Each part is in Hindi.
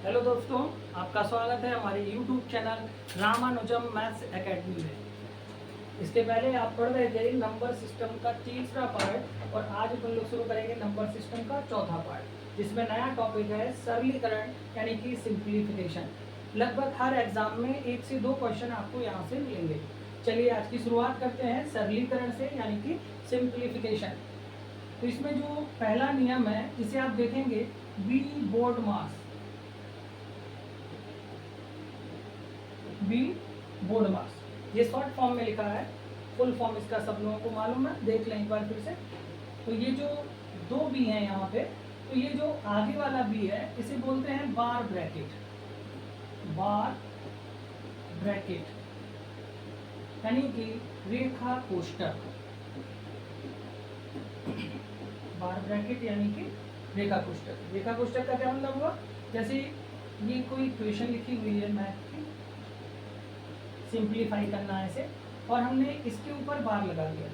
हेलो दोस्तों, आपका स्वागत है हमारे YouTube channel Ramanujan maths academy में। इसके पहले आप पढ़ रहे थे नंबर सिस्टम का तीसरा पार्ट और आज अपन लोग शुरू करेंगे नंबर सिस्टम का चौथा पार्ट, जिसमें नया टॉपिक है सरलीकरण यानी कि सिंप्लीफिकेशन। लगभग हर एग्जाम में 1 से 2 क्वेश्चन आपको यहाँ से मिलेंगे। चलिए आज की शुरुआत करते हैं सरलीकरण से यानी कि सिंप्लीफिकेशन। तो इसमें जो पहला नियम है जिसे आप देखेंगे बी बोर्ड मास, बी बोर्ड मास, ये शॉर्ट फॉर्म में लिखा है। फुल फॉर्म इसका सब लोगों को मालूम है, देख लें एक बार फिर से। तो ये जो दो बी हैं यहाँ पे, तो ये जो आगे वाला बी है इसे बोलते हैं बार ब्रैकेट, बार ब्रैकेट यानी कि रेखा कोष्ठक। बार ब्रैकेट यानी कि रेखा कोष्ठक। रेखा कोष्ठक का क्या मतलब हुआ, जैसे ये कोई इक्वेशन लिखी हुई है मैथ की, सिंप्लीफाई करना है इसे, और हमने इसके ऊपर बार लगा दिया।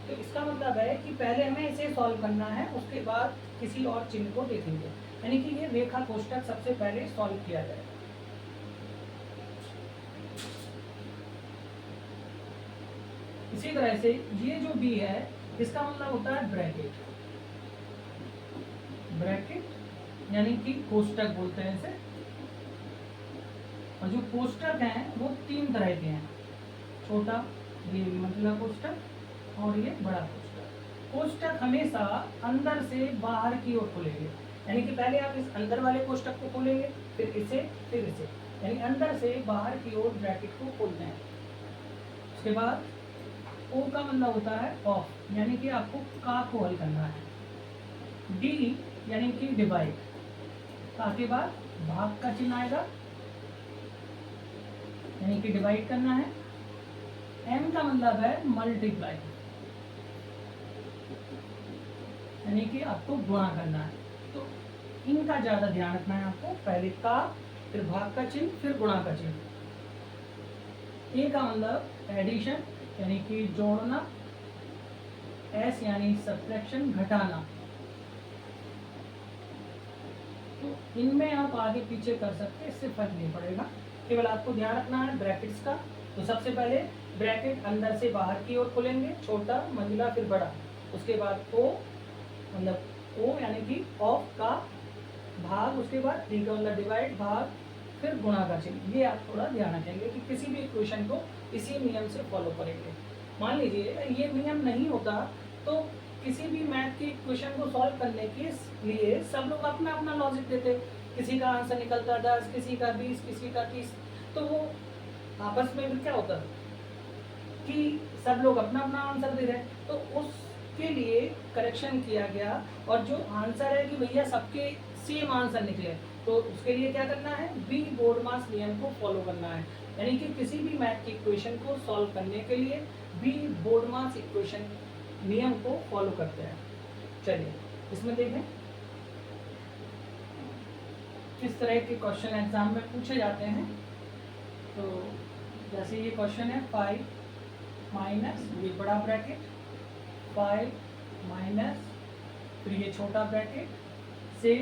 तो इसका मतलब है कि पहले हमें इसे सॉल्व करना है, उसके बाद किसी और चिन्ह को देखेंगे। यानी कि ये रेखा कोष्ठक सबसे पहले सॉल्व किया जाएगा। इसी तरह से ये जो बी है इसका मतलब होता है ब्रैकेट, ब्रैकेट यानी कि कोष्ठक बोलते हैं इसे। और जो कोष्ठक हैं वो 3 तरह के हैं, छोटा, ये मंझला कोष्ठक और ये बड़ा कोष्ठक। कोष्ठक हमेशा अंदर से बाहर की ओर खुलेंगे, यानी कि पहले आप इस अंदर वाले कोष्ठक को खोलेंगे, फिर इसे, यानी अंदर से बाहर की ओर ब्रैकेट को खोलते हैं। उसके बाद ओ का मतलब होता है ऑफ, यानी कि आपको का को हल करना है। डी यानी कि डिवाइड, का के बाद भाग का चिन्ह आएगा यानी कि डिवाइड करना है। एम का मतलब है मल्टीप्लाई, यानी कि आपको गुणा करना है। तो इनका ज्यादा ध्यान रखना है आपको, पहले का, फिर भाग का चिन्ह, फिर गुणा का चिन्ह। ए का मतलब एडिशन यानी कि जोड़ना, एस यानी सब्ट्रैक्शन घटाना। तो इनमें आप आगे पीछे कर सकते हैं, इससे फर्क नहीं पड़ेगा, केवल आपको ध्यान रखना है ब्रैकेट्स का। तो सबसे पहले ब्रैकेट अंदर से बाहर की ओर खोलेंगे, छोटा, मंझला, फिर बड़ा। उसके बाद ओ मतलब ओ यानी कि ऑफ का, भाग, उसके बाद डी का मतलब डिवाइड, भाग, फिर गुणा का चिन्ह। ये आप थोड़ा ध्यान रखेंगे कि किसी भी इक्वेशन को इसी नियम से फॉलो करेंगे। मान लीजिए ये नियम नहीं होता तो किसी भी मैथ की इक्वेशन को सॉल्व करने के लिए सब लोग अपना अपना लॉजिक देते, किसी का आंसर निकलता 10, किसी का 20, किसी का 30। तो वो आपस में फिर क्या होता कि सब लोग अपना अपना आंसर दे रहे हैं। तो उसके लिए करेक्शन किया गया, और जो आंसर है कि भैया सबके सेम आंसर निकले, तो उसके लिए क्या करना है, बी बोर्ड मास नियम को फॉलो करना है। यानी कि किसी भी मैथ की इक्वेशन को सॉल्व करने के लिए बी बोर्ड मास इक्वेशन नियम को फॉलो करते हैं। चलिए इसमें देखें किस तरह के क्वेश्चन एग्जाम में पूछे जाते हैं। तो जैसे ये क्वेश्चन है 5 माइनस, ये बड़ा ब्रैकेट, 5 माइनस, फिर ये छोटा ब्रैकेट 6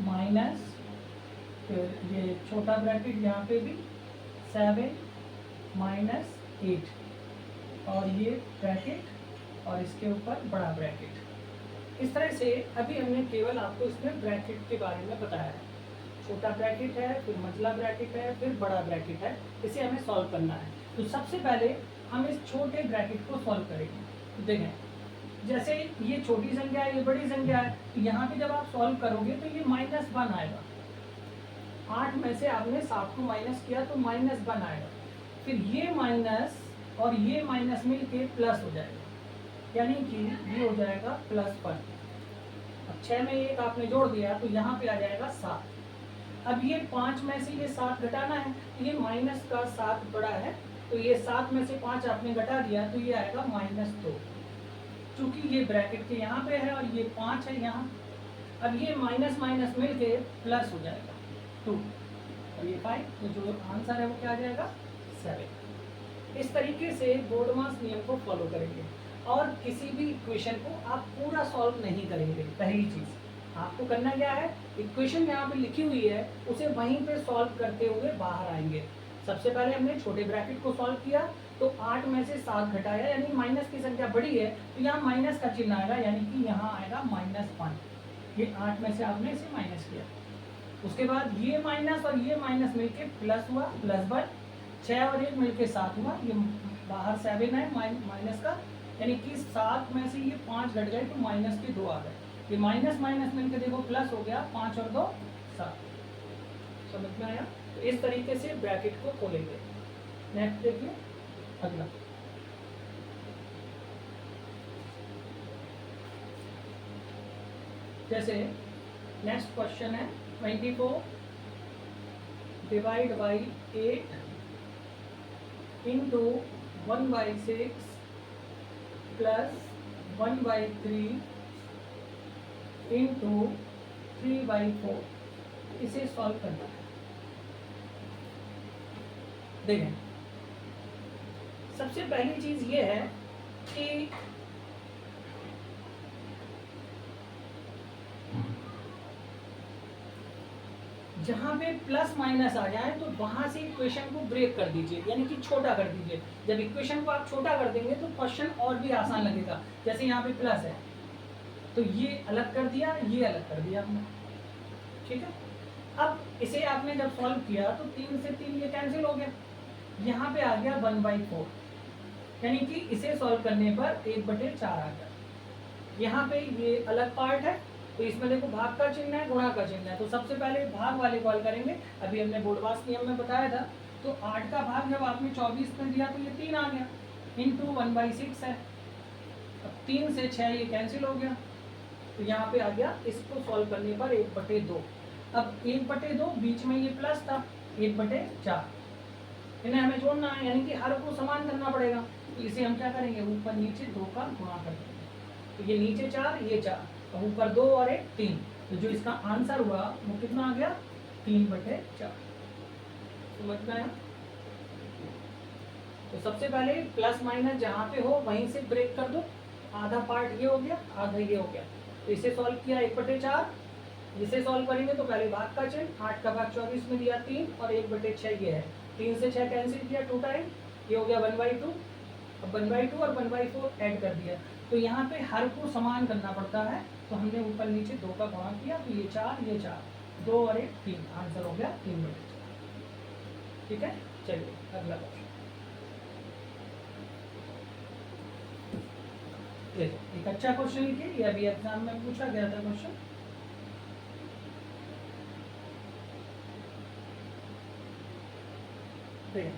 माइनस, फिर ये छोटा ब्रैकेट यहाँ पे भी 7 माइनस 8, और ये ब्रैकेट और इसके ऊपर बड़ा ब्रैकेट। इस तरह से अभी हमने केवल आपको इसमें ब्रैकेट के बारे में बताया है। छोटा ब्रैकेट है, फिर मंझला ब्रैकेट है, फिर बड़ा ब्रैकेट है, इसे हमें सॉल्व करना है। तो सबसे पहले हम इस छोटे ब्रैकेट को सॉल्व करेंगे। तो देखें जैसे ये छोटी संख्या है, ये बड़ी संख्या है, तो यहाँ पे जब आप सॉल्व करोगे तो ये -1 आएगा। 8 में से आपने 7 को माइनस किया तो -1 आएगा। फिर ये माइनस और ये माइनस मिलके प्लस हो जाएगा, यानी कि ये हो जाएगा +1। अब 6 में 1 आपने जोड़ दिया तो यहाँ पे आ जाएगा 7। अब ये 5 में से ये 7 घटाना है, तो ये माइनस का 7 बड़ा है, तो ये 7 में से 5 आपने घटा दिया तो ये आएगा -2। चूंकि ये ब्रैकेट के यहाँ पे है और ये 5 है यहाँ, अब ये माइनस माइनस मिलके प्लस हो जाएगा 2 और ये 5, तो जो आंसर है वो क्या आ जाएगा 7। इस तरीके से बोर्ड मास नियम को फॉलो करेंगे, और किसी भी इक्वेशन को आप पूरा सॉल्व नहीं करेंगे। पहली चीज आपको करना क्या है, इक्वेशन यहाँ पे लिखी हुई है उसे वहीं पे सॉल्व करते हुए बाहर आएंगे। सबसे पहले हमने छोटे ब्रैकेट को सॉल्व किया तो 8 में से 7 घटाया, यानी माइनस की संख्या बड़ी है तो यहाँ माइनस का चिन्ह आएगा, यानी कि यहाँ आएगा -1। ये 8 में से आपने इसे माइनस किया। उसके बाद ये माइनस और ये माइनस मिलके प्लस हुआ, +1। 6 और 1 मिलके 7 हुआ, ये बाहर 7 है माइनस का, यानी कि 7 में से ये 5 घट गए तो माइनस के 2 आ गए। ये माइनस माइनस मिलके देखो प्लस हो गया, 5 और 2 7। समझ में आया? तो इस तरीके से ब्रैकेट को खोलेंगे। नेक्स्ट देखिए अगला, जैसे नेक्स्ट क्वेश्चन है 24 divide by 8 into 1/6 plus 1/3 into 3/4, इसे सॉल्व करना है। देखें, सबसे पहली चीज ये है कि जहां पे प्लस माइनस आ जाए तो वहां से इक्वेशन को ब्रेक कर दीजिए, यानी कि छोटा कर दीजिए। जब इक्वेशन को आप छोटा कर देंगे तो क्वेश्चन और भी आसान लगेगा। जैसे यहाँ पे प्लस है तो ये अलग कर दिया, ये अलग कर दिया हमने, ठीक है। अब इसे आपने जब सॉल्व किया तो 3 से 3 ये कैंसिल हो गया, यहाँ पे आ गया 1/4, यानी कि इसे सॉल्व करने पर 1/4 आ गया। यहाँ पे ये अलग पार्ट है तो इसमें देखो भाग का चिन्ह है, गुणा का चिन्ह है, तो सबसे पहले भाग वाले कॉल करेंगे। अभी हमने बोडवास नियम में बताया था, तो 8 का भाग जब आपने 24 में दिया तो ये 3 आ गया, इंटू 1/6 है। अब 3 से 6 ये कैंसिल हो गया, तो यहाँ पे आ गया, इसको सॉल्व करने पर 1/2। अब 1/2 बीच में ये प्लस था, 1/4 इन्हें हमें जोड़ना है, यानी कि हर को समान करना पड़ेगा। तो इसे हम क्या करेंगे, ऊपर नीचे 2 का गुणा कर देंगे, तो ये नीचे 4 ये 4, अब ऊपर 2 और 1 3, तो जो इसका आंसर हुआ वो कितना आ गया, 3/4। समझ में आया? तो सबसे पहले प्लस माइनस जहाँ पे हो वहीं से ब्रेक कर दो, आधा पार्ट ये हो गया, आधा ये हो गया। तो इसे सॉल्व किया 1/4, जिसे सॉल्व करेंगे तो पहले भाग का चिन्ह, 8 का भाग 24 में दिया 3 और 1/6 ये है, 3 से 6 कैंसिल किया 2 टाइम, ये हो गया 1/2। अब 1/2 और 1/4 ऐड कर दिया, तो यहाँ पे हर को समान करना पड़ता है, तो हमने ऊपर नीचे 2 का गुणा किया, तो ये 4 ये 4, 2 और 1 3, आंसर हो गया 3/4। ठीक है, चलिए अगला क्वेश्चन देखो। एक अच्छा क्वेश्चन लिखिए, ये अभी एग्जाम में पूछा गया था क्वेश्चन। देखिए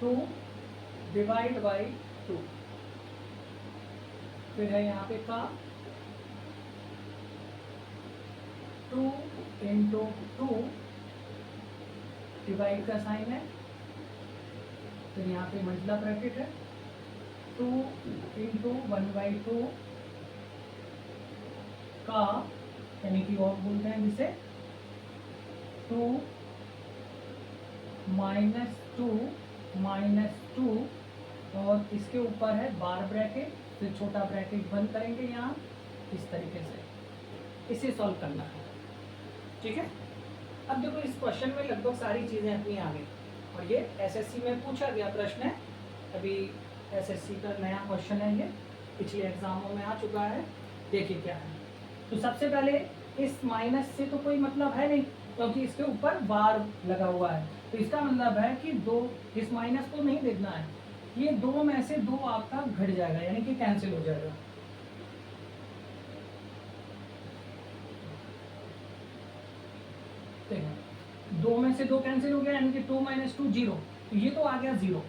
2 डिवाइड बाई 2, फिर है यहाँ पे का 2 इंटू 2, डिवाइड का साइन है, फिर यहाँ पे मल्टीप्लाई ब्रैकेट है, 2 इंटू 1/2 का, यानी कि और बोलते हैं जिसे 2 -2 और इसके ऊपर है बार ब्रैकेट, फिर छोटा ब्रैकेट बंद करेंगे यहाँ, इस तरीके से इसे सॉल्व करना है। ठीक है, अब देखो इस क्वेश्चन में लगभग सारी चीज़ें अपनी आ गई, और ये एसएससी में पूछा गया प्रश्न है। अभी एसएससी का नया क्वेश्चन है, ये पिछले एग्जामों में आ चुका है। देखिए क्या है, तो सबसे पहले इस माइनस से तो कोई मतलब है नहीं, क्योंकि इसके ऊपर बार लगा हुआ है, तो इसका मतलब है कि 2, इस माइनस को नहीं देखना है, ये 2 में से 2 आपका घट जाएगा, यानी कि कैंसिल हो जाएगा। देखो 2 में से 2 कैंसिल हो गया, यानी कि 2 - 2 0, तो ये तो आ गया 0।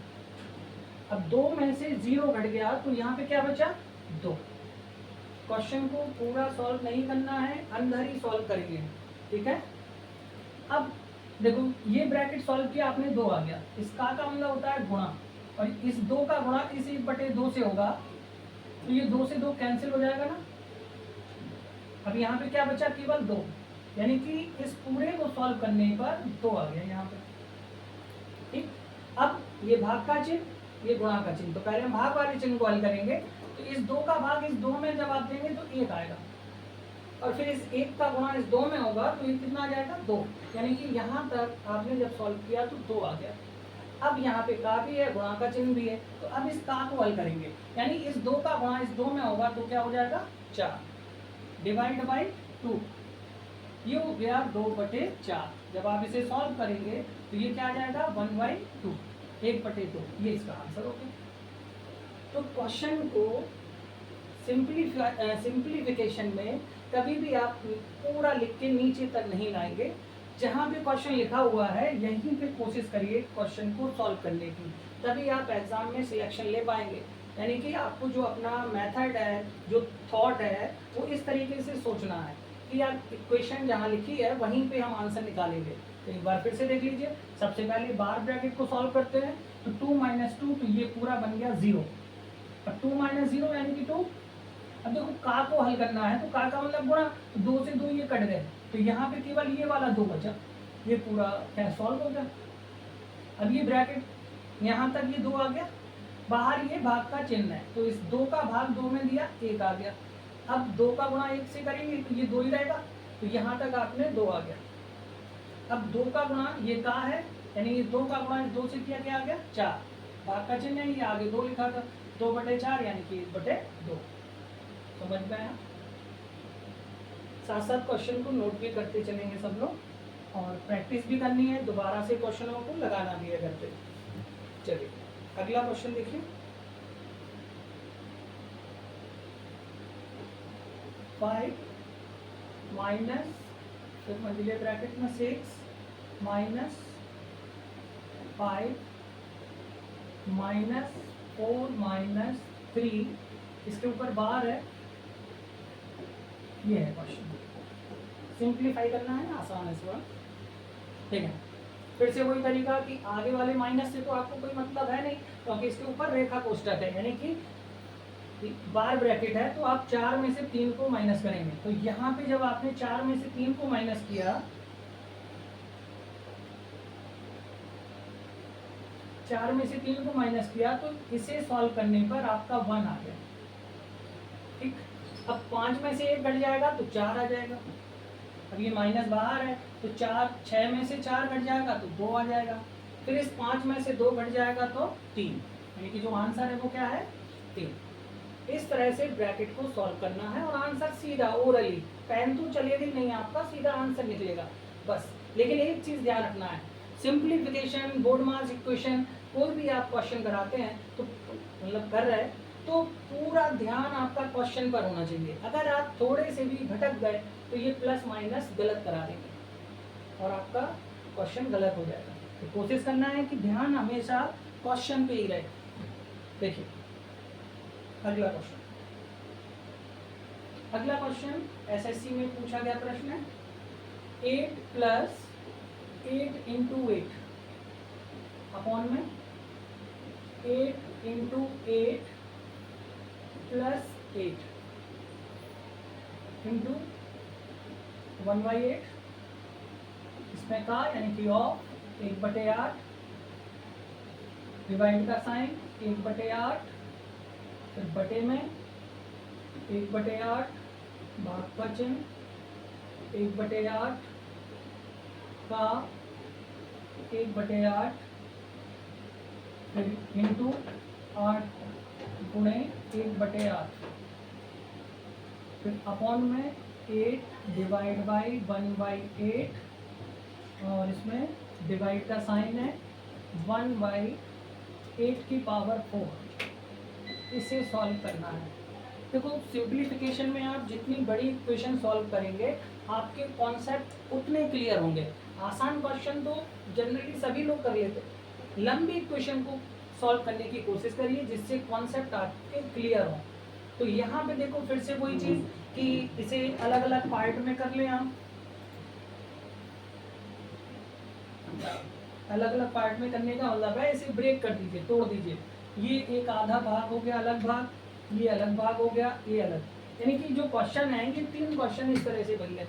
अब 2 में से 0 घट गया, तो यहाँ पे क्या बचा 2। क्वेश्चन को पूरा सॉल्व नहीं करना है, अंदर ही सॉल्व करेंगे। ठीक है, अब देखो ये ब्रैकेट सॉल्व किया आपने, 2 आ गया, इसका का मतलब होता है गुणा, और इस 2 का गुणा इस 1/2 से होगा, तो ये 2 से 2 कैंसिल हो जाएगा ना। अब यहाँ पे क्या बचा, केवल 2, यानी कि इस पूरे को सॉल्व करने पर 2 आ गया यहाँ पे। ठीक, अब ये भाग का चिन्ह, ये गुणा का चिन्ह, तो पहले हम भाग वाले चिन्ह को हल करेंगे, तो इस 2 का भाग इस 2 में जब आप देंगे तो 1 आएगा, और फिर इस 1 का गुणा इस 2 में होगा तो ये कितना आ जाएगा 2, यानी कि यहाँ तक आपने जब सॉल्व किया तो 2 आ गया। अब यहाँ पे का भी है, गुणा का चिन्ह भी है, तो अब इस का को हल करेंगे, यानी इस 2 का गुणा इस 2 में होगा तो क्या हो जाएगा 4 डिवाइड बाई 2, ये हो गया 2/4। जब आप इसे सॉल्व करेंगे तो ये क्या आ जाएगा 1/2, 1/2, ये इसका आंसर हो गया। तो क्वेश्चन को सिंप्लीफिकेशन में कभी भी आप पूरा लिख के नीचे तक नहीं लाएंगे, जहाँ पे क्वेश्चन लिखा हुआ है यहीं पे कोशिश करिए क्वेश्चन को सॉल्व करने की, तभी आप एग्जाम में सिलेक्शन ले पाएंगे। यानी कि आपको जो अपना मेथड है, जो थॉट है, वो इस तरीके से सोचना है कि यार इक्वेशन जहाँ लिखी है वहीं पे हम आंसर निकालेंगे। तो एक बार फिर से देख लीजिए, सबसे पहले बार ब्रैकेट को सॉल्व करते हैं, तो 2 - 2, तो ये पूरा बन गया 0, और 2 - 0 यानी कि 2। अब देखो का को हल करना है तो का मतलब गुणा, तो 2 से 2 ये कट गए, तो यहाँ पे केवल ये वाला 2 बचा, ये पूरा क्या सॉल्व हो गया। अब ये ब्रैकेट यहाँ तक ये 2 आ गया, बाहर ये भाग का चिन्ह है, तो इस 2 का भाग 2 में दिया 1 आ गया। अब 2 का गुणा 1 से करेंगे तो ये 2 ही रहेगा, तो यहाँ तक आपने 2 आ गया। अब 2 का गुणा ये का है, यानी ये 2 का गुणा 2 से किया क्या आ गया 4, भाग का चिन्ह है, ये आगे 2 लिखा था, 2/4 यानी कि 1/2। समझ में आया। साथ साथ क्वेश्चन को नोट भी करते चलेंगे सब लोग, और प्रैक्टिस भी करनी है, दोबारा से क्वेश्चनों को लगाना भी है घर पे। चलिए अगला क्वेश्चन देखिए, 5 माइनस, फिर मंजिले ब्रैकेट में 6 माइनस 5 माइनस 4 माइनस 3, इसके ऊपर बार है, ये है क्वेश्चन। सिंप्लीफाई करना है, आसान है थोड़ा, ठीक है। फिर से वही तरीका कि आगे वाले माइनस से तो आपको कोई मतलब है नहीं, क्योंकि इसके ऊपर रेखा कोष्ठक है, यानी कि बार ब्रैकेट है, तो आप 4 में से 3 को माइनस करेंगे। तो यहाँ पे जब आपने 4 में से 3 को माइनस किया, 4 में से 3 को माइनस किया, तो इसे सॉल्व करने पर आपका 1 आ गया, ठीक। अब 5 में से 1 घट जाएगा तो 4 आ जाएगा, अब ये माइनस बाहर है तो 4, 6 में से 4 घट जाएगा तो 2 आ जाएगा, फिर इस 5 में से 2 घट जाएगा तो 3, यानी कि जो आंसर है वो क्या है 3। इस तरह से ब्रैकेट को सॉल्व करना है, और आंसर सीधा ओरली, पेन तो चलेगा ही नहीं आपका, सीधा आंसर निकलेगा बस। लेकिन एक चीज़ ध्यान रखना है, सिंप्लीफिकेशन, बोर्ड मास इक्वेशन, कोई भी आप क्वेश्चन कराते हैं तो मतलब कर रहे हैं तो पूरा ध्यान आपका क्वेश्चन पर होना चाहिए। अगर आप थोड़े से भी भटक गए तो ये प्लस माइनस गलत करा देंगे और आपका क्वेश्चन गलत हो जाएगा। तो कोशिश करना है कि ध्यान हमेशा क्वेश्चन पे ही रहे। देखिए अगला क्वेश्चन, अगला क्वेश्चन एसएससी में पूछा गया प्रश्न है, 8 + 8 × 8 अपॉन में 8 × 8 + 8 इंटू 1/8, इसमें का यानी कि ऑफ 1/8, डिवाइड का साइन 1/8, फिर बटे में 1/8, भाग का चिन्ह 1/8 का 1/8, फिर इंटू 8 गुणे 1/8, फिर अपॉन में 8 डिवाइड बाई 1/8, और इसमें डिवाइड का साइन है 1/8 की पावर 4। इसे सॉल्व करना है। देखो सिंप्लीफिकेशन में आप जितनी बड़ी इक्वेशन सॉल्व करेंगे आपके कॉन्सेप्ट उतने क्लियर होंगे। आसान क्वेश्चन तो जनरली सभी लोग कर लेते, लंबी इक्वेशन को सॉल्व करने की कोशिश करिए जिससे कॉन्सेप्ट आपके क्लियर हो। तो यहाँ पे देखो फिर से वही चीज़ कि इसे अलग अलग पार्ट में कर लें आप, अलग अलग पार्ट में करने का मतलब है इसे ब्रेक कर दीजिए, तोड़ दीजिए। ये एक आधा भाग हो गया अलग भाग, ये अलग भाग हो गया, ये अलग, यानी कि जो क्वेश्चन है ये 3 क्वेश्चन इस तरह से बन गए।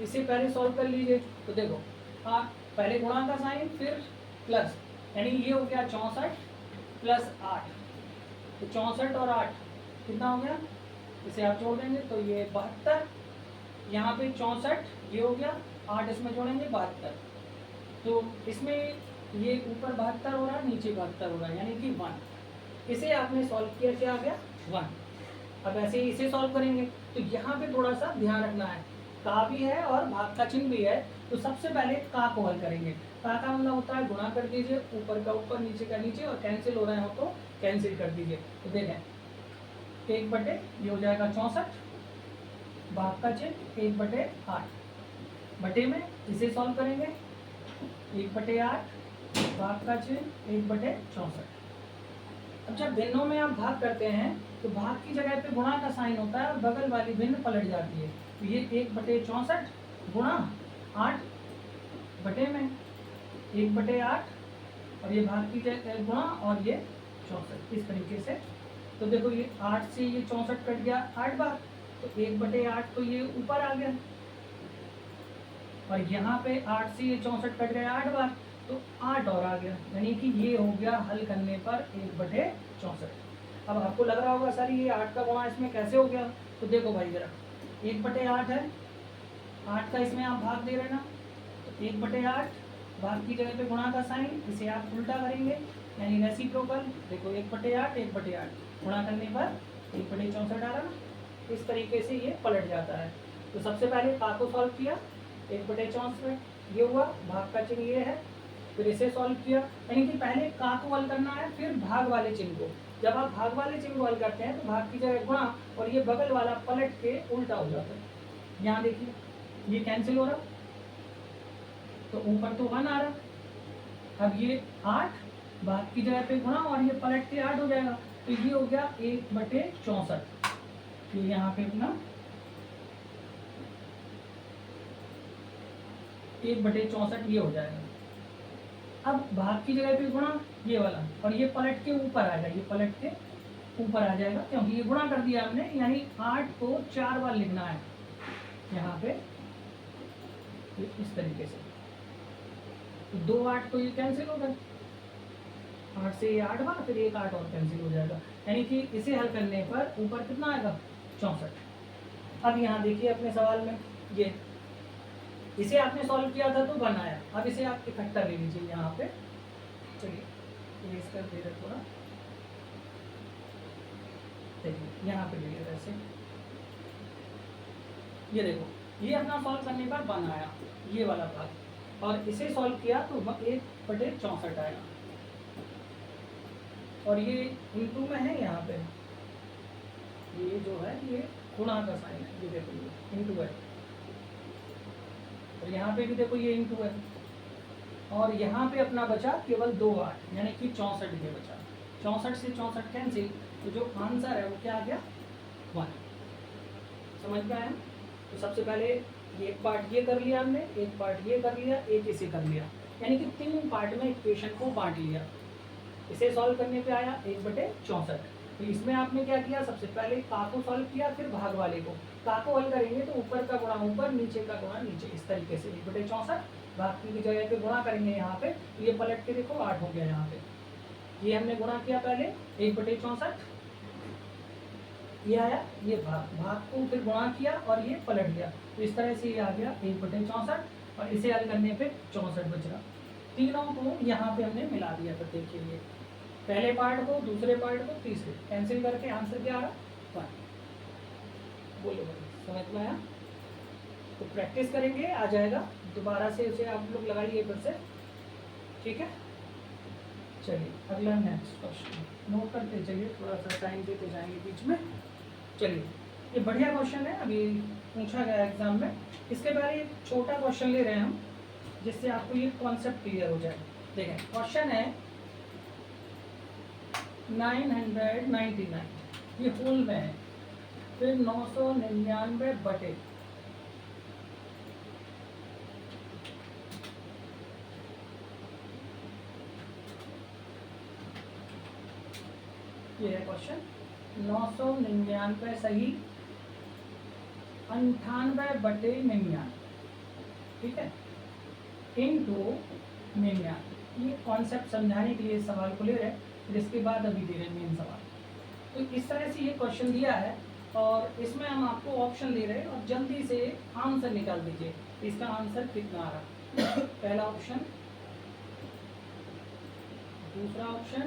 इसे पहले सॉल्व कर लीजिए। तो देखो आप पहले गुणा का साइन फिर प्लस, यानी ये हो गया 64 + 8, तो 64 और 8 कितना हो गया, इसे आप जोड़ देंगे तो ये 72, यहाँ पे 64 ये हो गया, 8 इसमें जोड़ेंगे 72। तो इसमें ये ऊपर 72 हो रहा है, नीचे 72 हो रहा है, यानी कि 1। इसे आपने सॉल्व किया, क्या आ गया 1। अब ऐसे ही इसे सॉल्व करेंगे। तो यहाँ पे थोड़ा सा ध्यान रखना है, का भी है और भाग का चिन्ह भी है। तो सबसे पहले का को हल करेंगे। का मतलब होता है गुणा कर दीजिए, ऊपर का ऊपर नीचे का नीचे, और कैंसिल हो रहे हो तो कैंसिल कर दीजिए। तो देखें 1 बटे ये हो जाएगा 64, भाग का चिन्ह 1/8 बटे में इसे सॉल्व करेंगे 1/8 भाग का चिन्ह 1/64। अब जब भिन्नों में आप भाग करते हैं तो भाग की जगह पे गुणा का साइन होता है और बगल वाली भिन्न पलट जाती है। तो ये 1/64 गुणा 8 बटे में 1/8, और ये भाग की जगह गुणा और ये 64 इस तरीके से। तो देखो ये 8 से ये 64 कट गया 8 बार, तो 1/8 तो ये ऊपर आ गया, और यहाँ पे 8 से ये 64 कट गया 8 बार, तो 8 और आ गया, यानी कि ये हो गया हल करने पर 1/64। अब आपको लग रहा होगा सर ये 8 का गुणा इसमें कैसे हो गया। तो देखो भाई जरा 1/8 है, 8 का इसमें आप भाग दे रहे ना, तो 1/8 भाग की जगह पे गुणा का साइन, इसे आप उल्टा करेंगे यानी रेसिप्रोकल। देखो 1/8 1/8 गुणा करने पर 1/64 आ रहा ना, इस तरीके से ये पलट जाता है। तो सबसे पहले का को सॉल्व किया 1/64 ये हुआ, भाग का चिन्ह ये है, फिर इसे सॉल्व किया, यानी कि पहले का को हल करना है फिर भाग वाले चिन्ह को। जब आप भाग वाले चिन्ह को हल करते हैं तो भाग की जगह गुणा और ये बगल वाला पलट के उल्टा हो जाता है। यहाँ देखिए ये कैंसिल हो रहा, तो ऊपर तो 1 आ रहा। अब ये 8 भाग की जगह पे गुणा और ये पलट के 8 हो जाएगा, तो ये हो गया 1/64। तो यहाँ पे अपना 1/64 ये हो जाएगा। अब भाग की जगह पे गुणा ये वाला, और ये पलट के ऊपर आ जाएगा, ये पलट के ऊपर आ जाएगा क्योंकि ये गुणा कर दिया हमने, यानी 8 को 4 बार लिखना है यहाँ पे इस तरीके से। तो 2 8 तो ये कैंसिल हो गए, 8 से ये 8 बार, फिर एक 8 और कैंसिल हो जाएगा, यानी कि इसे हल करने पर ऊपर कितना आएगा 64। अब यहाँ देखिए अपने सवाल में ये इसे आपने सॉल्व किया था तो 1 आया। अब इसे आप इकट्ठा ले लीजिए यहाँ पे, चलिए इरेज कर दे रहे थोड़ा, देखिए यहाँ पे ले वैसे, ये देखो ये अपना सॉल्व करने पर 1 आया ये वाला भाग, और इसे सॉल्व किया तो 1/64 आएगा, और ये इंटू में है यहाँ पे, ये जो है ये गुणा का साइन है, ये देखो ये इंटू है, और यहाँ पे भी देखो ये इंटू है, और यहाँ पे अपना बचा केवल 2 8 यानी कि 64 ये बचा। 64 से 64 कैंसिल, तो जो आंसर है वो क्या आ गया 1। समझ में आया। तो सबसे पहले एक पार्ट ये कर लिया हमने, एक पार्ट ये कर लिया, एक इसे कर लिया, यानी कि 3 पार्ट में इक्वेशन को बांट लिया। इसे सॉल्व करने पे आया 1/64। तो इसमें आपने क्या किया, सबसे पहले का को सॉल्व किया फिर भाग वाले को। का को हल करेंगे तो ऊपर का गुणा ऊपर, नीचे का गुणा नीचे, इस तरीके से 1/64 भाग की जगह पे गुणा करेंगे यहाँ पे, तो ये पलट के देखो 8 हो गया यहाँ पे, ये हमने गुणा किया पहले 1/64 ये आया, ये भाग को फिर गुणा किया और ये पलट गया, तो इस तरह से ये आ गया 1/64, और इसे हल करने पे 64 बच रहा। तीनों को यहाँ पे हमने मिला दिया। तो देखिए ये पहले पार्ट को, दूसरे पार्ट को, तीसरे कैंसिल करके आंसर क्या आ रहा 1। बोलो समझ में आया। तो प्रैक्टिस करेंगे आ जाएगा, दोबारा से उसे आप लोग लगाइए फिर से, ठीक है। चलिए अगला नेक्स्ट क्वेश्चन नोट करते चलिए, थोड़ा सा टाइम देते जाएंगे बीच में। चलिए ये बढ़िया क्वेश्चन है, अभी पूछा गया एग्जाम में। इसके पहले एक छोटा क्वेश्चन ले रहे हैं हम, जिससे आपको ये कॉन्सेप्ट क्लियर हो जाए। देखें क्वेश्चन है 999, ये होल में है, फिर 999 बटे ये है क्वेश्चन 999 सही 98 बटे 99, ठीक है, इनटू 99। ये कॉन्सेप्ट समझाने के लिए सवाल को ले रहे हैं, फिर इसके बाद अभी दे रहे हैं मेन सवाल। तो इस तरह से ये क्वेश्चन दिया है और इसमें हम आपको ऑप्शन दे रहे हैं और जल्दी से आंसर निकाल दीजिए इसका आंसर कितना आ रहा। पहला ऑप्शन, दूसरा ऑप्शन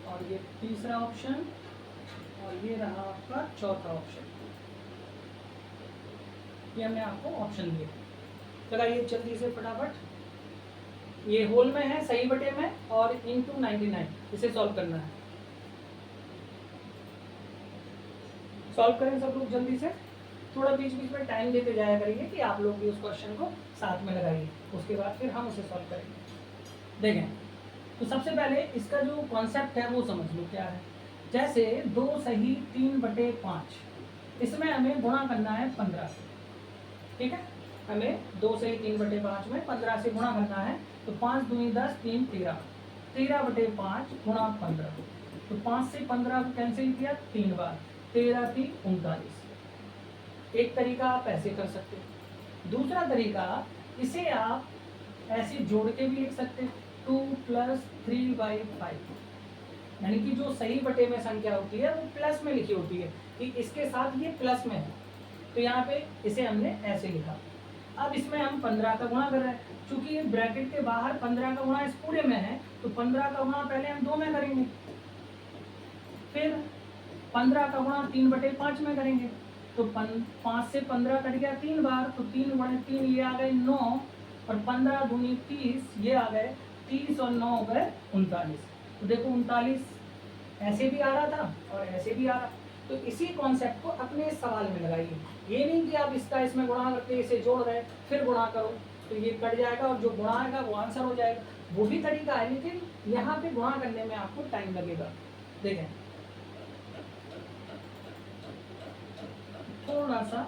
और ये तीसरा ऑप्शन और ये रहा आपका चौथा ऑप्शन। ये हमने आपको ऑप्शन दिए। लगाइए जल्दी से फटाफट। ये होल में है, सही बटे में और इनटू 99, इसे सॉल्व करना है। सॉल्व करें सब लोग जल्दी से। थोड़ा बीच बीच में टाइम देते जाया करिए कि आप लोग भी उस क्वेश्चन को साथ में लगाइए, उसके बाद फिर हम उसे सॉल्व करेंगे। देखें, तो सबसे पहले इसका जो कॉन्सेप्ट है वो समझ लो क्या है। जैसे 2 सही 3/5, इसमें हमें गुणा करना है 15 से। ठीक है, हमें 2 सही 3/5 में 15 से गुणा करना है। तो 5 दूनी 10, 3 13, 13/5 गुणा 15। तो 5 से 15 को कैंसिल किया 3 बार, 13 3 39। एक तरीका आप ऐसे कर सकते हो। दूसरा तरीका, इसे आप ऐसे जोड़ के भी लिख सकते हैं, 2 + 3/5, यानी कि जो सही बटे में संख्या होती है वो प्लस में लिखी होती है कि इसके साथ ये प्लस में है। तो यहाँ पे इसे हमने ऐसे लिखा। अब इसमें हम 15 का गुणा कर रहे हैं, चूंकि ये ब्रैकेट के बाहर 15 का गुणा इस पूरे में है, तो 15 का गुणा पहले हम 2 में करेंगे, फिर 15 का गुणा 3/5 में करेंगे। तो 5 से 15 कट गया 3 बार, तो 3 × 3 ये आ गए 9, और 15 दूनी 30, ये आ गए 30 और 9 हो गए 39। तो देखो 39 ऐसे भी आ रहा था और ऐसे भी आ रहा। तो इसी कॉन्सेप्ट को अपने सवाल में लगाइए। ये नहीं कि आप इसका इसमें गुणा करके इसे जोड़ रहे फिर गुणा करो, तो ये कट जाएगा और जो गुणा आएगा वो आंसर हो जाएगा। वो भी तरीका है, लेकिन यहाँ पे गुणा करने में आपको टाइम लगेगा। देखें, थोड़ा सा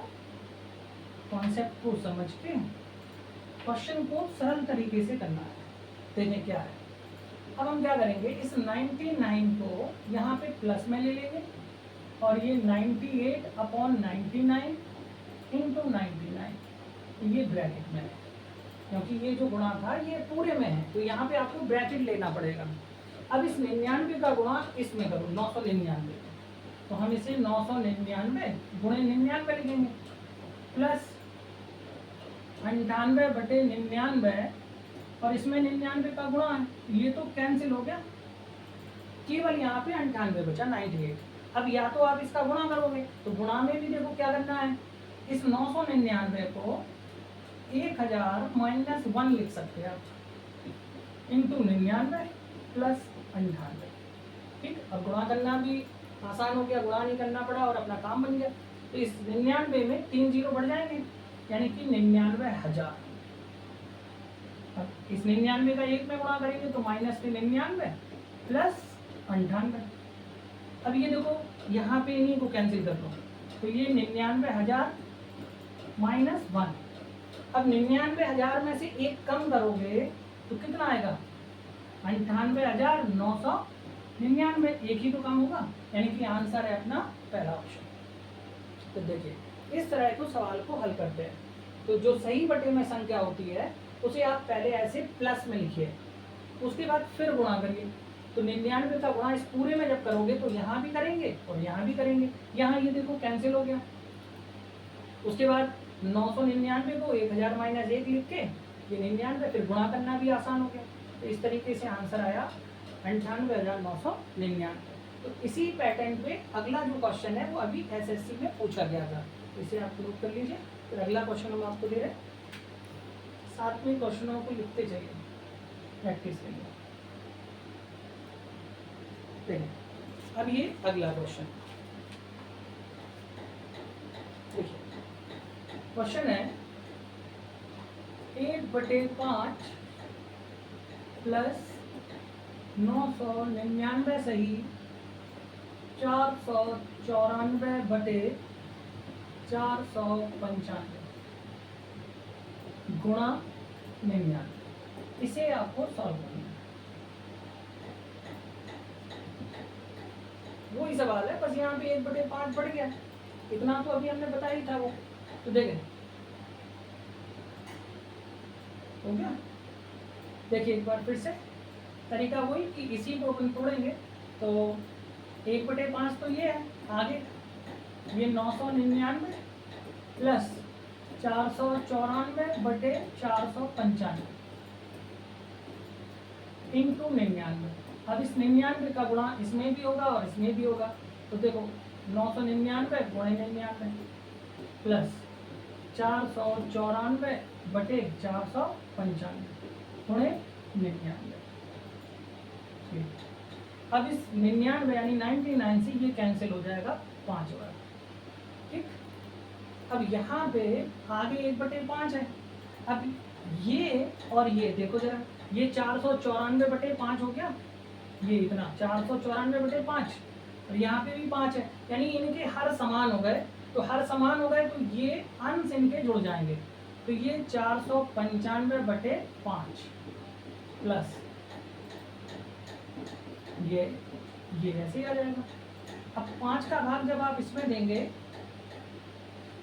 कॉन्सेप्ट को समझ के क्वेश्चन को सरल तरीके से करना है। देखें क्या है। अब हम क्या करेंगे, इस 99 को यहाँ पे प्लस में ले लेंगे और ये 98/99 × 99 ये ब्रैकेट में है, क्योंकि ये जो गुणा था ये पूरे में है, तो यहाँ पे आपको ब्रैकेट लेना पड़ेगा। अब इस 99 का गुणा इसमें करो 999, तो हम इसे 999 गुणे 99 लिखेंगे, प्लस 98/99, और इसमें 99 का गुणा है, ये तो कैंसिल हो गया, केवल यहाँ पे 98 बचा 98। अब या तो आप इसका गुणा करोगे, तो गुणा में भी देखो क्या करना है, इस 999 को 1000 - 1 लिख सकते हैं आप, इंटू 99 प्लस 98। ठीक, अब गुणा करना भी आसान हो गया, गुणा नहीं करना पड़ा और अपना काम बन गया। तो इस 99 में 3 0 बढ़ जाएंगे, यानी कि 99,000। अब इस 99 का 1 में गुणा करेंगे तो -99 प्लस 98। अब ये देखो यहाँ पे इन्हीं को कैंसिल कर दो, तो ये 99,000 - 1। अब 99,000 में से 1 कम करोगे तो कितना आएगा, 98,999। एक ही तो कम होगा, यानी कि आंसर है अपना पहला ऑप्शन। तो देखिए, इस तरह को सवाल को हल करते हैं। तो जो सही बटे में संख्या होती है उसे आप पहले ऐसे प्लस में लिखिए, उसके बाद फिर गुणा करिए। तो 99 का गुणा इस पूरे में जब करोगे तो यहाँ भी करेंगे और यहाँ भी करेंगे, यहाँ ये देखो कैंसिल हो गया। उसके बाद 999 को 1000 - 1 लिख के ये 99, फिर गुणा करना भी आसान हो गया। तो इस तरीके से आंसर आया 98,999। तो इसी पैटर्न पे अगला जो क्वेश्चन है वो अभी एसएससी में पूछा गया था, इसे आप नोट कर लीजिए। फिर अगला क्वेश्चन हम आपको दे रहे हैं, साथ में क्वेश्चनों को लिखते जाइए प्रैक्टिस के लिए। अब ये अगला क्वेश्चन देखिए, क्वेश्चन है 1/5 प्लस 999 सही 494/495 गुणा 99, इसे आपको सॉल्व करना है। वही सवाल है, बस यहाँ पे 1/5 बढ़ गया, इतना तो अभी हमने बताया ही था वो। तो देखें हो गया। देखिए एक बार फिर से तरीका वही कि इसी को अपन तोड़ेंगे, तो 1/5 तो ये है आगे, ये 999 प्लस 494/495 इंटू 99। अब इस 99 का गुणा इसमें भी होगा और इसमें भी होगा, तो देखो 999 गुणा 99 प्लस 494/495 गुणे 99। अब इस 99 यानी 99 से ये कैंसिल हो जाएगा 5 बार। ठीक, अब यहाँ पे आगे 1/5 है। अब ये और ये देखो जरा, ये 494/5 हो गया, ये इतना 494/5 और यहाँ पे भी 5 है, यानी इनके हर समान हो गए। तो हर समान हो गए तो ये अंश इनके जुड़ जाएंगे, तो ये 495/5 प्लस ये ऐसे ही आ जाएगा। अब 5 का भाग जब आप इसमें देंगे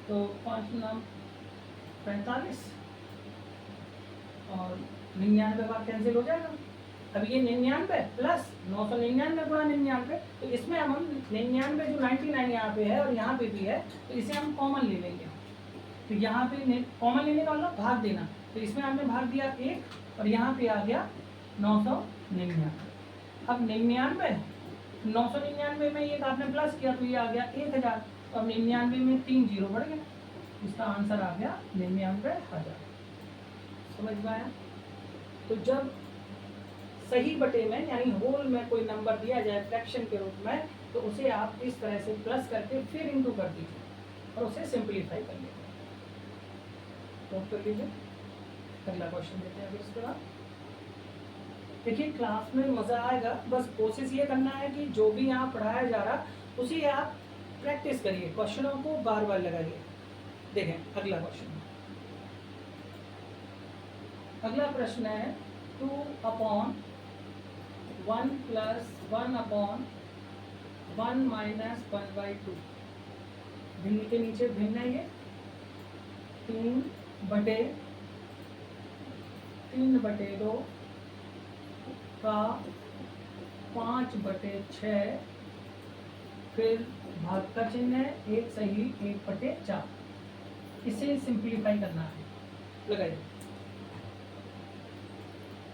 तो 5 नाम 45 और 99 बार कैंसिल हो जाएगा। अब ये 99 प्लस 999 गुणा 99, तो इसमें हम 99 जो 99 यहाँ पे है और यहाँ पे भी है, तो इसे हम कॉमन ले लेंगे। तो यहाँ पे कॉमन लेने का मतलब भाग देना, तो इसमें हमने भाग दिया 1 और यहाँ पे आ गया 999। अब 999 में एक आपने प्लस किया तो ये आ गया 1000। तो अब 99 में 3 जीरो बढ़ गए, इसका आंसर आ गया 99,000। समझ में आया? तो जब सही बटे में यानी होल में कोई नंबर दिया जाए फ्रैक्शन के रूप में, तो उसे आप इस तरह से प्लस करके फिर इनटू कर दीजिए और उसे सिंपलीफाई कर लीजिए। नोट कर लीजिए। अगला क्वेश्चन देते हैं अभी इसके बाद। देखिए क्लास में मज़ा आएगा, बस कोशिश ये करना है कि जो भी यहाँ पढ़ाया जा रहा उसी आप प्रैक्टिस करिए, क्वेश्चनों को बार बार लगाइए। देखें अगला क्वेश्चन, अगला प्रश्न है 2/1 + 1/1 - 1/2। भिन्न के नीचे भिन्न है ये 3/2 का 5/6, फिर भाग का चिन्ह है, एक सही 1/4। इसे सिंपलीफाई करना है। लगाइए।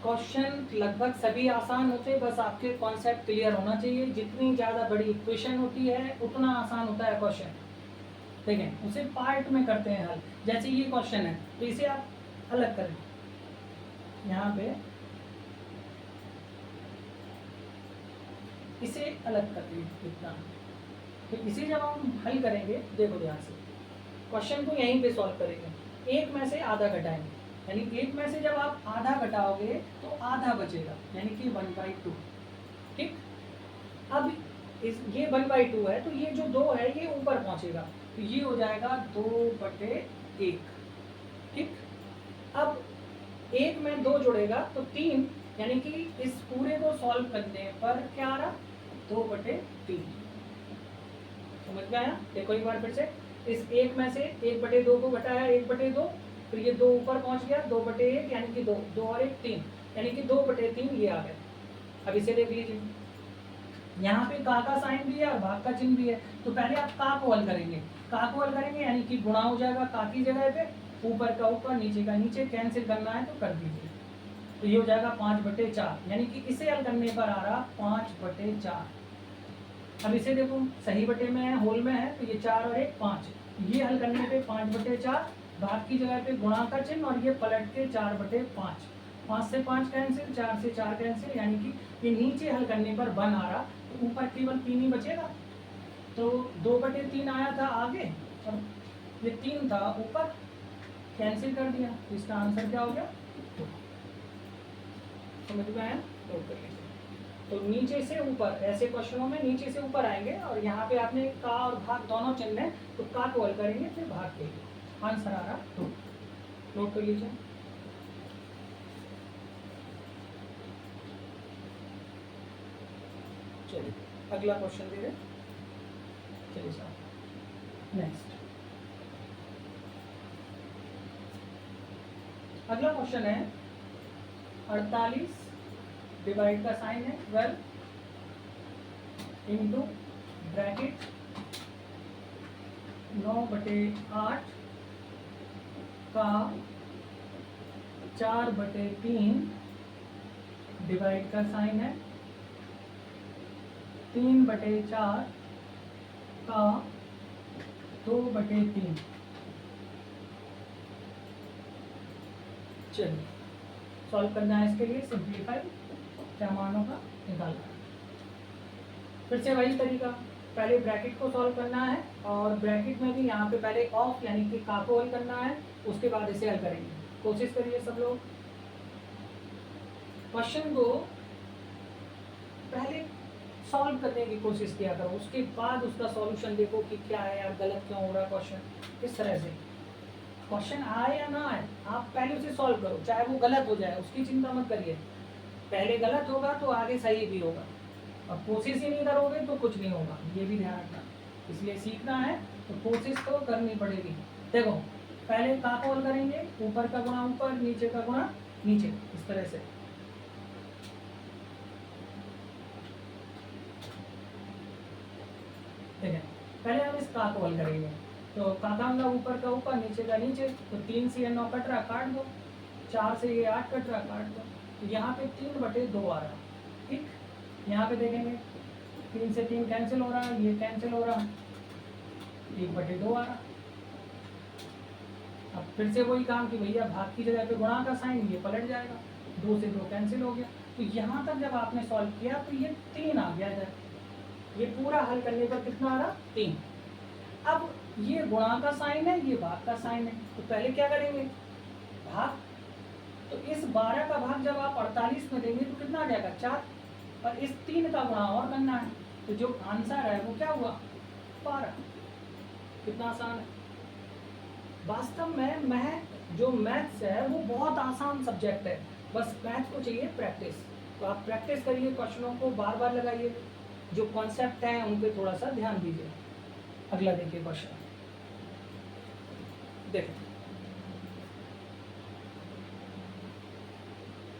क्वेश्चन लगभग सभी आसान होते, बस आपके कॉन्सेप्ट क्लियर होना चाहिए। जितनी ज़्यादा बड़ी इक्वेशन होती है उतना आसान होता है क्वेश्चन। देखें उसे पार्ट में करते हैं हल। जैसे ये क्वेश्चन है तो इसे आप अलग करें, यहाँ पे इसे अलग कर दीजिए इतना। तो इसे जब हम हल करेंगे, देखो ध्यान से, क्वेश्चन को यहीं पे सॉल्व करेंगे। एक में से आधा घटाएंगे, यानी एक में से जब आप आधा घटाओगे तो आधा बचेगा, यानी कि 1/2। ठीक, अब ये 1/2 है तो ये जो 2 है ये ऊपर पहुंचेगा, तो ये हो जाएगा 2/1। ठीक, अब 1 में 2 जुड़ेगा तो 3, यानी कि इस पूरे को सॉल्व करने पर क्या आ रहा 2/3। समझ में आया? देखो एक बार फिर से, इस 1 में से 1/2 को घटाया 1/2, फिर ये 2 ऊपर पहुंच गया 2/1, यानी कि 2 और 1 3, यानी कि 2/3 ये आ गया। अब इसे देख लीजिए, यहाँ पे का साइन भी है और भाग का चिन्ह भी है। तो पहले आप का को हल करेंगे, यानी कि गुणा हो जाएगा का की जगह पे, ऊपर का ऊपर नीचे का नीचे, कैंसिल करना है तो कर दीजिए। तो ये हो जाएगा 5/4, यानी कि इसे हल करने पर आ रहा 5/4। अब इसे देखो सही बटे में है, होल में है, तो ये 4 और 1 5, ये हल करने पे 5/4, भाग की जगह पे गुणा का चिन्ह और ये पलट के 4/5। 5 से 5 कैंसिल, 4 से 4 कैंसिल, यानी कि ये नीचे हल करने पर 1 आ रहा, तो ऊपर केवल 3 ही बचेगा। तो 2/3 आया था आगे और ये 3 था ऊपर, कैंसिल कर दिया, तो इसका आंसर क्या हो गया 2। समझ में आया? नोट कर लीजिए। तो नीचे से ऊपर, ऐसे क्वेश्चनों में नीचे से ऊपर आएंगे और यहाँ पे आपने का और भाग दोनों चिन्ह है, तो का को हल करेंगे फिर भाग के आंसर आ रहा 2। नोट कर लीजिए। चलिए अगला क्वेश्चन दे रहे, चलिए साहब नेक्स्ट। अगला क्वेश्चन है 48 डिवाइड का साइन है 12 इंटू ब्रैकेट 9/8 का 4/3 डिवाइड का साइन है, 3/4 का 2/3। चलिए सॉल्व करना है इसके लिए, सिंप्लीफाई क्या मान होगा निकालना है। फिर से वही तरीका, पहले ब्रैकेट को सॉल्व करना है और ब्रैकेट में भी यहाँ पे पहले ऑफ यानी कि का को हल करना है, उसके बाद इसे हल करेंगे। कोशिश करिए सब लोग, क्वेश्चन को पहले सॉल्व करने की कोशिश किया करो, उसके बाद उसका सॉल्यूशन देखो कि क्या है यार, गलत क्यों हो रहा है क्वेश्चन। इस तरह से क्वेश्चन आए या ना आए, आप पहले उसे सॉल्व करो, चाहे वो गलत हो जाए उसकी चिंता मत करिए। पहले गलत होगा तो आगे सही भी होगा, और कोशिश ही नहीं करोगे तो कुछ नहीं होगा, ये भी ध्यान रखना। इसलिए सीखना है तो कोशिश तो करनी पड़ेगी। देखो पहले का को हल करेंगे, ऊपर का गुणा ऊपर, नीचे का गुणा नीचे, इस तरह से। ठीक है, पहले हम इस का को हल करेंगे, तो का मतलब ऊपर का ऊपर, नीचे का नीचे, तो 3 से ये 9 कट रहा, काट दो। 4 से ये 8 कट रहा, काट दो। तो यहाँ पे 3/2 आ रहा। ठीक, यहाँ पे देखेंगे 3 से 3 कैंसिल हो रहा है, ये कैंसिल हो रहा, 1/2 आ रहा। अब फिर से वही काम कि भैया भाग की जगह पे गुणा का साइन, ये पलट जाएगा, 2 से 2 कैंसिल हो गया। तो यहाँ तक जब आपने सॉल्व किया तो ये 3 आ गया इधर, ये पूरा हल करने पर कितना आ रहा 3। अब ये गुणा का साइन है, ये भाग का साइन है, तो पहले क्या करेंगे भाग। तो इस 12 का भाग जब आप 48 में देंगे तो कितना आ जाएगा 4, और इस 3 का गुणा और करना है, तो जो आंसर है वो क्या हुआ 12। कितना आसान है। वास्तव में जो मैथ्स है वो बहुत आसान सब्जेक्ट है, बस मैथ्स को चाहिए प्रैक्टिस। तो आप प्रैक्टिस करिए, क्वेश्चनों को बार बार लगाइए, जो कॉन्सेप्ट हैं उन पे थोड़ा सा ध्यान दीजिए। अगला देखिए क्वेश्चन, देखिए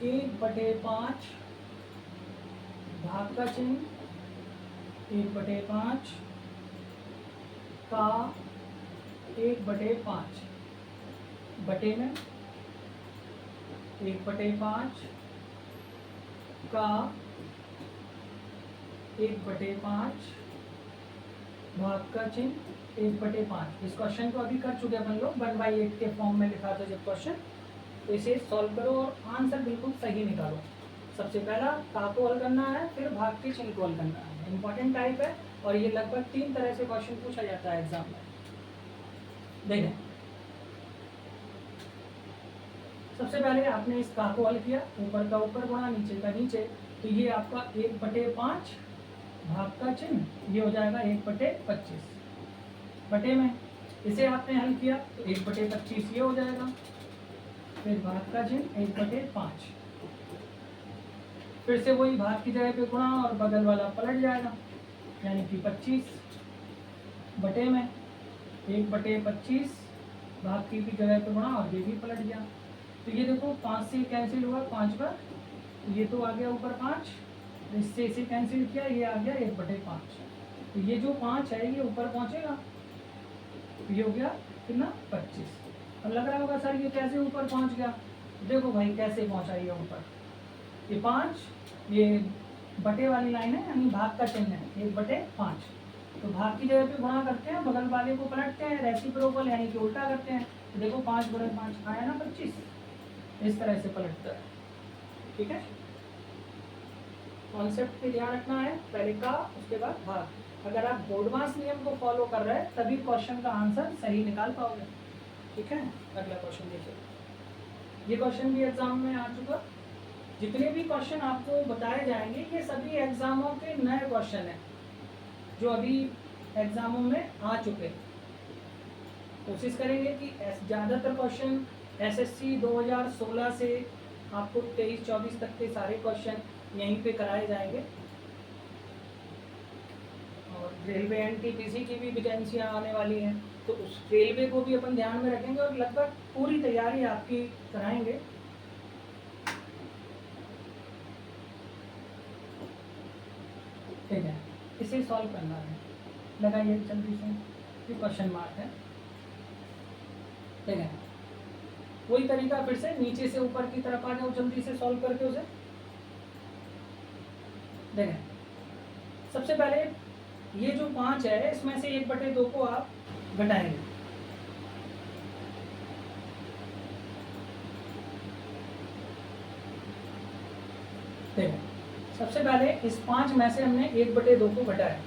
1/5 भाग का चिन्ह, 1/5 का 1/5 बटे में, 1/5 का 1/5 भाग का चिन्ह 1/5। इस क्वेश्चन को अभी कर चुके अपन लोग, 1/8 के फॉर्म में लिखा था जब क्वेश्चन। तो इसे सॉल्व करो और आंसर बिल्कुल सही निकालो। सबसे पहला का को हल करना है, फिर भाग के चिन्ह को हल करना है। इंपॉर्टेंट टाइप है और ये लगभग 3 तरह से क्वेश्चन पूछा जाता है एग्जाम में। देखें, सबसे पहले आपने इस का को हल किया, ऊपर का ऊपर गुणा नीचे का नीचे, तो ये आपका 1/5 भाग का चिन्ह, ये हो जाएगा 1/25 बटे में। इसे आपने हल किया तो 1/25 ये हो जाएगा, फिर भाग का चिन्ह 1/5, फिर से वही भाग की जगह पे गुणा और बगल वाला पलट जाएगा, यानी कि 25 बटे में 1/25 भाग की भी जगह पे गुणा और ये भी पलट गया। तो ये देखो 5 से कैंसिल हुआ 5 बार, तो ये तो आ गया ऊपर 5, इससे इसे कैंसिल किया, ये आ गया 1/5। तो ये जो 5 है ये ऊपर पहुंचेगा, तो ये हो गया कितना 25। अब लग रहा होगा सर ये कैसे ऊपर पहुंच गया, देखो भाई कैसे पहुंचा ये ऊपर। ये 5, ये बटे वाली लाइन है यानी भाग का चिन्ह है, 1/5। तो भाग की जगह पे गुणा करते हैं, बगल वाले को पलटते हैं, रेसिप्रोकल यानी कि उल्टा करते हैं। तो देखो 5/5 आया ना 25, इस तरह से पलटता है। ठीक है, कॉन्सेप्ट पे ध्यान रखना है, पहले का उसके बाद भाग। अगर आप बोर्डमास नियम को फॉलो कर रहे हैं तभी क्वेश्चन का आंसर सही निकाल पाओगे। ठीक है, अगला क्वेश्चन देखिए। ये क्वेश्चन भी एग्जाम में आ चुका। जितने भी क्वेश्चन आपको बताए जाएंगे ये सभी एग्जामों के नए क्वेश्चन हैं जो अभी एग्जामों में आ चुके। कोशिश करेंगे कि ज़्यादातर क्वेश्चन एसएससी 2016 से आपको 23-24 तक के सारे क्वेश्चन यहीं पे कराए जाएंगे, और रेलवे एनटीपीसी की भी वैकेंसियाँ आने वाली हैं, तो उस रेलवे को भी अपन ध्यान में रखेंगे और लगभग पूरी तैयारी आपकी कराएंगे। ठीक है, इसे सॉल्व करना है। लगाइए जल्दी से, ये क्वेश्चन मार्क है। देखें वही तरीका फिर से नीचे से ऊपर की तरफ आ जाओ जल्दी से सॉल्व करके उसे। देखें सबसे पहले ये जो 5 है इसमें से 1/2 को आप घटाएंगे। देखें सबसे पहले इस 5 में से हमने 1/2 को घटाया,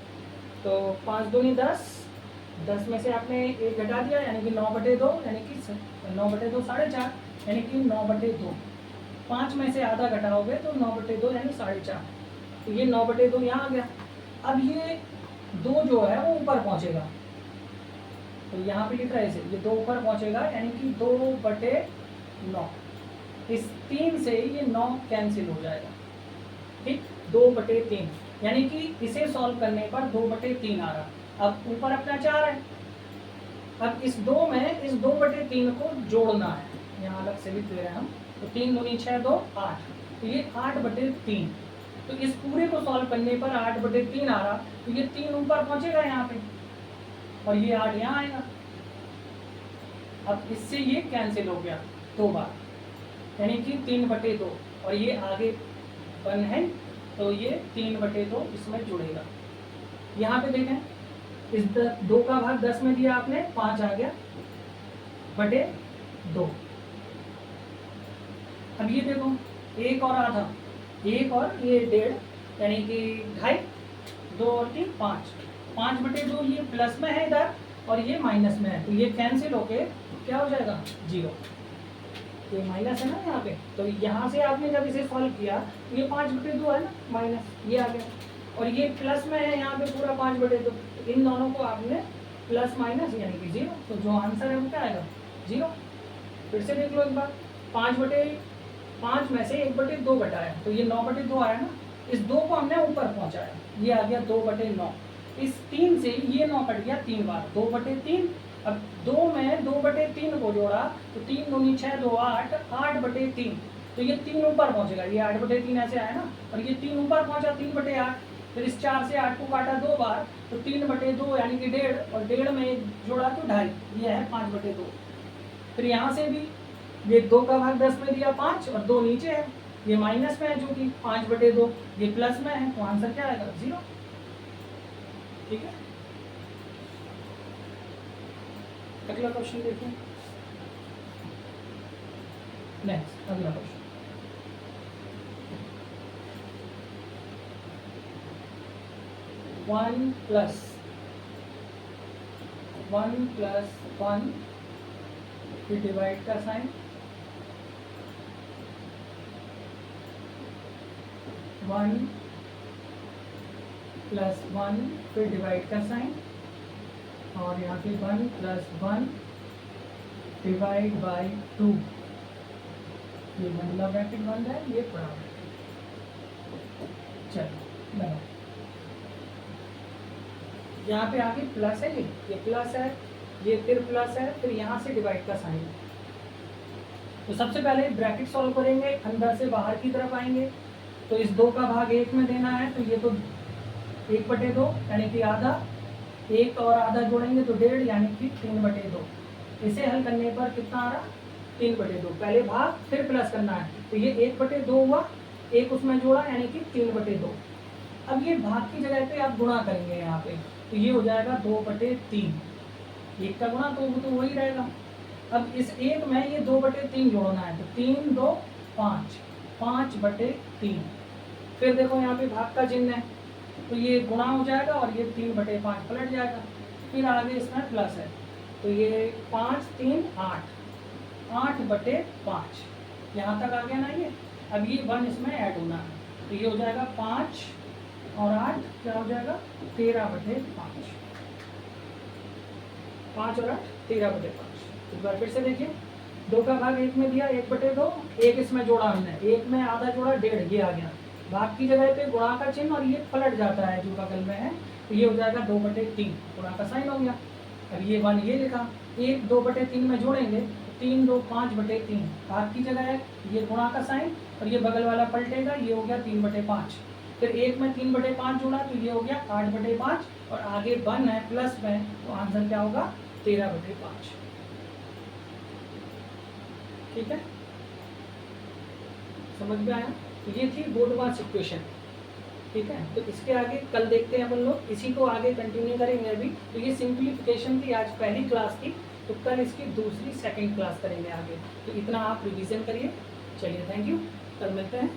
तो 5 दूनी 10, 10 में से आपने 1 घटा दिया यानी कि 9/2, यानी कि 9/2 4.5, यानी कि 9/2। 5 में से आधा घटाओगे तो 9/2 यानी 4.5, तो ये 9/2 यहाँ आ गया। अब ये 2 जो है वो ऊपर पहुँचेगा, तो यहाँ पे लिख रहा है इसे, ये 2 ऊपर पहुँचेगा यानी कि 2/9। इस 3 से ये 9 कैंसिल हो जाएगा, ठीक, 2/3, यानी कि इसे सॉल्व करने पर 2/3 आ रहा। अब ऊपर अपना 4 है, अब इस 2 में इस 2/3 को जोड़ना है, यहाँ अलग से लिख दे रहे हैं हम, तो 3 दूनी 6, 2 8, तो ये 8/3। तो इस पूरे को सॉल्व करने पर 8/3 आ रहा, तो ये 3 ऊपर पहुंचेगा यहाँ पे और ये 8 यहाँ आएगा। अब इससे ये कैंसिल हो गया 2 बार, यानी कि 3/2, और ये आगे 1 है तो ये 3/2 इसमें जुड़ेगा। यहाँ पे देखें इस 2 का भाग 10 में दिया आपने, 5 आ गया बटे 2। अब ये देखो 1 और आधा, 1 और ये 1.5 यानी कि 2.5, 2 और 3 5, 5/2 ये प्लस में है इधर और ये माइनस में है, तो ये कैंसिल होके क्या हो जाएगा 0। ये माइनस है ना यहाँ पे, तो यहाँ से आपने जब इसे सॉल्व किया तो ये 5/2 है ना, माइनस ये आ गया, और ये प्लस में है यहाँ पे पूरा 5/2, तो इन दोनों को आपने प्लस माइनस यानी कि 0, तो जो आंसर है वो क्या आएगा 0। फिर से देख लो एक बार, 5 में से 1/2 घटाया तो ये 9/2 आया ना, इस 2 को हमने ऊपर पहुंचाया, ये आ गया 2/9। इस 3 से ये 9 कट गया 3 बार, 2/3। अब 2 में 2/3 को जोड़ा तो 3 दूनी 6, 2 8, 8/3, तो ये 3 ऊपर पहुंचेगा, ये 8/3 ऐसे आया ना, और ये 3 ऊपर पहुंचा 3/8। फिर इस 4 से 8 को काटा 2 बार, तो 3/2 यानी कि 1.5, और 1.5 में जोड़ा तो 2.5, ये है 5/2। फिर यहाँ से भी ये 2 का भाग 10 में दिया 5, और 2 नीचे है, ये माइनस में है जो कि 5/2, ये प्लस में है, तो आंसर क्या आएगा 0। ठीक है, अगला क्वेश्चन देखिए। नेक्स्ट अगला क्वेश्चन, वन प्लस वन फिर डिवाइड का साइन, 1 + 1 फिर डिवाइड का साइन, और यहाँ पे 1 + 1 डिवाइड बाई 2, ये बंगला ब्रैकेट बन रहा है, ये बड़ा ब्रैकेट। चलो लगाओ, यहाँ पे आगे प्लस है, ये प्लस है, ये फिर प्लस है, फिर यहाँ से डिवाइड का साइन। तो सबसे पहले ब्रैकेट सॉल्व करेंगे, अंदर से बाहर की तरफ आएंगे, तो इस 2 का भाग 1 में देना है, तो ये तो 1/2 यानी कि आधा, 1 और आधा जोड़ेंगे तो 1.5 यानी कि 3/2। इसे हल करने पर कितना आ रहा 3/2, पहले भाग फिर प्लस करना है, तो ये 1/2 हुआ, 1 उसमें जोड़ा यानी कि 3/2। अब ये भाग की जगह पे आप गुणा करेंगे यहाँ पे, तो ये हो जाएगा 2/3, 1 का गुणा तो वो तो वही रहेगा। अब इस 1 में ये 2/3 जोड़ना है, तो 3 2 5, 5/3। फिर देखो यहाँ पे भाग का चिन्ह है, तो ये गुणा हो जाएगा और ये 3/5 पलट जाएगा। फिर आगे इसमें प्लस है, तो ये 5 3 8, 8/5 यहाँ तक आ गया ना ये। अब ये 1 इसमें ऐड होना है, तो ये हो जाएगा 5 और 8 क्या हो जाएगा 13/5, 5 और 8 13/5। एक बार फिर से देखिए, 2 का भाग 1 में दिया 1/2, 1 इसमें जोड़ा हमने, 1 में आधा जोड़ा 1.5, ये आ गया भाग की जगह पे गुणा का चिन्ह, और ये पलट जाता है जो बगल में है, तो ये हो जाएगा 2/3, गुणा का साइन हो गया। अब ये 1 ये लिखा, 1 2/3 में जोड़ेंगे, 3 2 5/3, भाग की जगह है, ये गुणा का साइन, और ये बगल वाला पलटेगा, ये हो गया 3/5। फिर 1 में 3/5 जोड़ा, तो ये हो गया 8/5, और आगे 1 है प्लस में, तो आंसर क्या होगा 13/5। ठीक है, समझ में आया? ये थी बोर्ड मास इक्वेशन। ठीक है, तो इसके आगे कल देखते हैं अपन लोग, इसी को आगे कंटिन्यू करेंगे। अभी तो ये सिंप्लीफिकेशन थी, आज पहली क्लास थी, तो कल इसकी दूसरी सेकंड क्लास करेंगे आगे। तो इतना आप रिवीजन करिए। चलिए, थैंक यू, कल मिलते हैं।